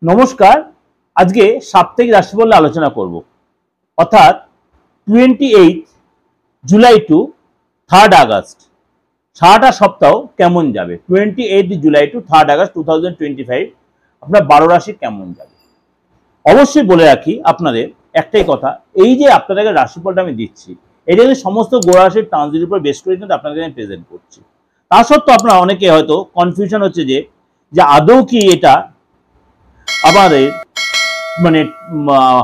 নমস্কার। আজকে সাপ্তাহিক রাশিফল নিয়ে আলোচনা করব। অর্থাৎ 28 জুলাই টু 3rd আগস্ট সারাটা সপ্তাহ কেমন যাবে। 28 জুলাই টু 3rd আগস্ট 2025 আপনার 12 রাশি কেমন যাবে। অবশ্যই বলে রাখি আপনাদের একটাই কথা, এই যে আপনাদেরকে রাশিফলটা আমি দিচ্ছি, এটা কিন্তু সমস্ত গ্রহ রাশির ট্রানজিটের উপর বেস করে কিন্তু আপনাদের আমি প্রেজেন্ট করছি। তা সত্ত্বেও আপনারা অনেকে হয়তো কনফিউশন হচ্ছে যে আদৌ কি এটা আমাদের মানে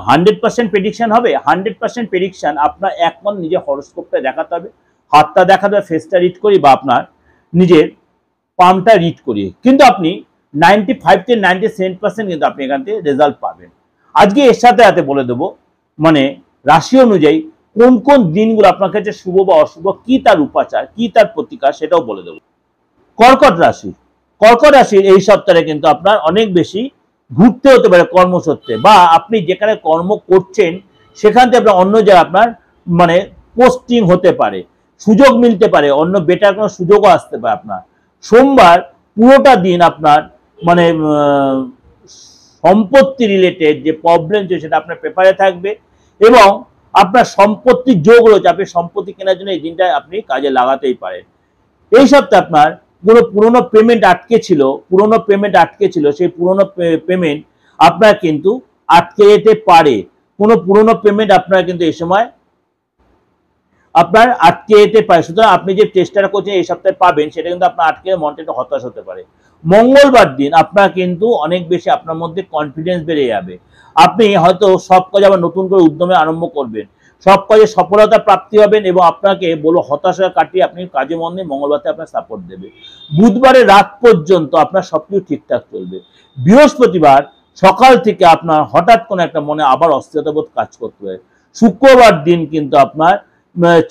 100% প্রেডিকশন হবে। 100% প্রেডিকশন আপনার একমাত্র নিজের হরোস্কোপটা দেখাতে হবে, হাতটা দেখাতে হবে, ফেসটা রিড করি বা আপনার নিজের পামটা রিড করিয়ে কিন্তু আপনি 95 থেকে 97% কিন্তু আপনি এখান থেকে রেজাল্ট পাবেন। আজকে এর সাথে সাথে বলে দেবো মানে রাশি অনুযায়ী কোন কোন দিনগুলো আপনার কাছে শুভ বা অশুভ, কি তার উপাচার, কি তার প্রতিকার, সেটাও বলে দেবো। কর্কট রাশি, কর্কট রাশির এই সপ্তাহে কিন্তু আপনার অনেক বেশি ঘুরতে হতে পারে কর্মসূত্রে, বা আপনি যেখানে কর্ম করছেন সেখান থেকে আপনার অন্য জায়গায় আপনার মানে পোস্টিং হতে পারে, সুযোগ মিলতে পারে, অন্য বেটার কোনো সুযোগও আসতে পারে। আপনার সোমবার পুরোটা দিন আপনার মানে সম্পত্তি রিলেটেড যে প্রবলেম চলছে সেটা আপনার পেপারে থাকবে, এবং আপনার সম্পত্তির যোগ রয়েছে, আপনি সম্পত্তি কেনার জন্য এই দিনটা আপনি কাজে লাগাতেই পারেন। এই সপ্তাহে আপনার কোনো পুরোনো পেমেন্ট আটকে ছিল, সেই পুরোনো পেমেন্ট আপনার কিন্তু আটকে যেতে পারে। কোনো পুরোনো পেমেন্ট আপনার কিন্তু এই সময় আপনার আটকে যেতে পারে। সুতরাং আপনি যে চেষ্টাটা করছেন এই সপ্তাহে পাবেন, সেটা কিন্তু আপনার আটকে মনটা একটু হতাশ হতে পারে। মঙ্গলবার দিন আপনার কিন্তু অনেক বেশি আপনার মধ্যে কনফিডেন্স বেড়ে যাবে। আপনি হয়তো সব কাজ আবার নতুন করে উদ্যমে আরম্ভ করবেন, সব কাজে সফলতা প্রাপ্তি হবেন, এবং আপনাকে বলো হতাশা কাটিয়ে আপনি কাজে মন দিয়ে মঙ্গলবারতে আপনার সাপোর্ট দেবে। বুধবারের রাত পর্যন্ত আপনার সবকিছু ঠিকঠাক চলবে। বৃহস্পতিবার সকাল থেকে আপনার হঠাৎ কোনো একটা মনে আবার অস্থিরতাবোধ কাজ করতে পারে। শুক্রবার দিন কিন্তু আপনার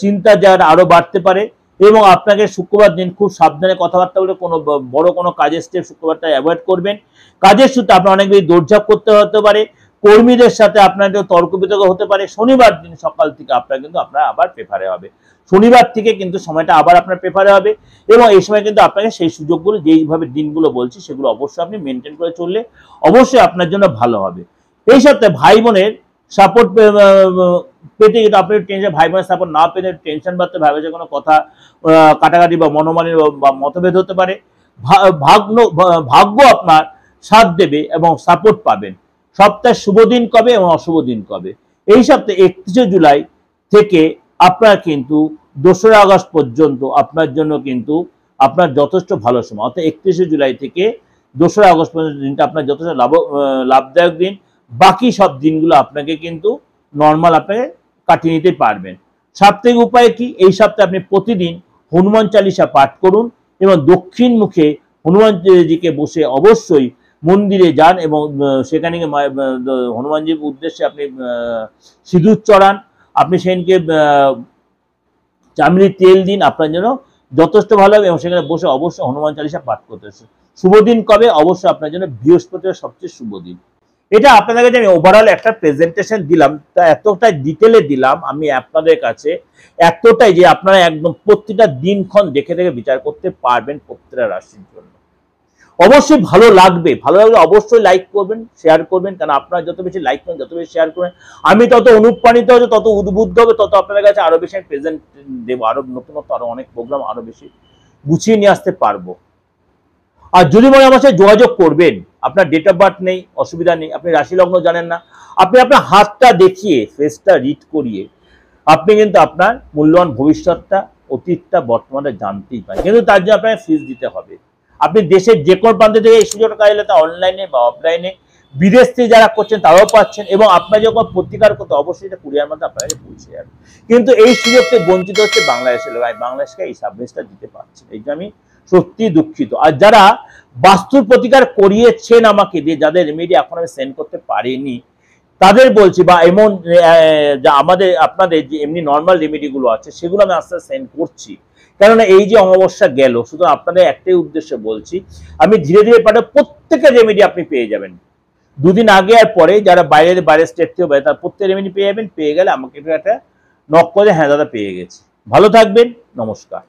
চিন্তা যার আরো বাড়তে পারে, এবং আপনাকে শুক্রবার দিন খুব সাবধানে কথাবার্তা বলে কোনো বড় কোনো কাজের স্টেপ শুক্রবারটা অ্যাভয়েড করবেন। কাজের সূত্রে আপনার অনেক বেশি দৌড়ঝাঁপ করতে হতে পারে, কর্মীদের সাথে আপনার তর্ক বিতর্ক হতে পারে। শনিবার দিন সকাল থেকে আপনার কিন্তু আপনার আবার পেপারে হবে, শনিবার থেকে কিন্তু সময়টা আবার আপনার পেপারে হবে, এবং এই সময় কিন্তু আপনাকে সেই সুযোগগুলো যেইভাবে দিনগুলো বলছি সেগুলো অবশ্যই আপনি মেনটেন করে চললে অবশ্যই আপনার জন্য ভালো হবে। এই সপ্তাহে ভাই বোনের সাপোর্ট পেতে কিন্তু আপনি টেনশন, ভাই বোনের সাপোর্ট না পেলে টেনশন বাড়তে, ভাই বোনের কোনো কথা কাটাকাটি বা মনোমালিন্য বা মতভেদ হতে পারে। ভাগ্য আপনার সাথ দেবে এবং সাপোর্ট পাবেন। সপ্তাহের শুভ দিন কবে এবং অশুভ দিন কবে। এই সপ্তাহে 31 জুলাই থেকে আপনার কিন্তু 2রা আগস্ট পর্যন্ত আপনার জন্য কিন্তু আপনার যথেষ্ট ভালো সময়। অর্থাৎ 31 জুলাই থেকে 2রা আগস্ট পর্যন্ত দিনটা আপনার যথেষ্ট লাভদায়ক দিন। বাকি সব দিনগুলো আপনাকে কিন্তু নর্মাল আপনাকে কাটিয়ে নিতে পারবেন। সাপ্তাহিক উপায় কি, এই সপ্তাহে আপনি প্রতিদিন হনুমান চালিসা পাঠ করুন, এবং দক্ষিণ মুখে হনুমানজিকে বসে অবশ্যই মন্দিরে যান, এবং সেখানে হনুমানজির উদ্দেশ্যে আপনি সিঁদুর চড়ান। আপনি সেদিনকে চামড়ির তেল দিন, আপনার জন্য যথেষ্ট ভালো হবে, এবং সেখানে বসে অবশ্যই হনুমান চালিসা পাঠ করতেছে। শুভ দিন কবে, অবশ্যই আপনার জন্য বৃহস্পতিবার সবচেয়ে শুভ দিন। এটা আপনাদের কাছে আমি ওভারঅল একটা প্রেজেন্টেশন দিলাম, তা এতটা ডিটেলে দিলাম আমি আপনাদের কাছে, এতটাই যে আপনারা একদম প্রতিটা দিনক্ষণ দেখে দেখে বিচার করতে পারবেন প্রত্যেকটা রাশির জন্য। অবশ্যই ভালো লাগলে অবশ্যই লাইক করবেন, শেয়ার করবেন, কারণ আপনারা যত বেশি লাইক করেন, যত বেশি শেয়ার করেন, আমি তত অনুপ্রাণিত হবে, তত উদ্বুদ্ধ হবে, তত আপনাদের কাছে আরো বেশি আমি প্রেজেন্ট দেবো, আরো নতুনত্ব, আরো অনেক প্রোগ্রাম আরো বেশি গুছিয়ে নিয়ে আসতে পারবো। আর যদি মনে আমার সাথে যোগাযোগ করবেন, আপনার ডেট অফ বার্থ নেই, অসুবিধা নেই, আপনি রাশি লগ্ন জানেন না, আপনি আপনার হাতটা দেখিয়ে ফেসটা রিড করিয়ে আপনি কিন্তু আপনার মূল্যবান ভবিষ্যৎটা, অতীতটা, বর্তমানে জানতেই পারেন, কিন্তু তার জন্য আপনাকে ফিস দিতে হবে। আপনি দেশের যে কোনো প্রান্ত থেকে এই সুযোগটা কাজে তা অনলাইনে বা অফলাইনে, বিদেশ থেকে যারা করছেন তারাও পাচ্ছেন, এবং আপনার যখন প্রতিকার করতে অবশ্যই এটা কুরিয়ার মধ্যে আপনাকে পৌঁছে যাবে। কিন্তু এই সুযোগ থেকে বঞ্চিত হচ্ছে বাংলাদেশের লোক, বাংলাদেশকে এই সার্ভিসটা দিতে পারছে, এই যে আমি সত্যি দুঃখিত। আর যারা বাস্তুর প্রতিকার করিয়েছেন আমাকে দিয়ে, যাদের রেমেডি এখন আমি সেন্ড করতে পারিনি, তাদের বলছি, বা এমন যা আমাদের আপনাদের যে এমনি নর্মাল রেমেডিগুলো আছে সেগুলো আমি আস্তে আস্তে সেন্ড করছি, কেননা এই যে অমাবস্যা গেল, শুধু আপনাদের একটাই উদ্দেশ্য বলছি, আমি ধীরে ধীরে পাঠাবো, প্রত্যেকের রেমেডি আপনি পেয়ে যাবেন। দুদিন আগে আর পরে যারা বাইরে স্টেট থেকে হবে তার প্রত্যেক রেমেডি পেয়ে যাবেন। পেয়ে গেলে আমাকে একটা নক করে, হ্যাঁ দাদা পেয়ে গেছি। ভালো থাকবেন, নমস্কার।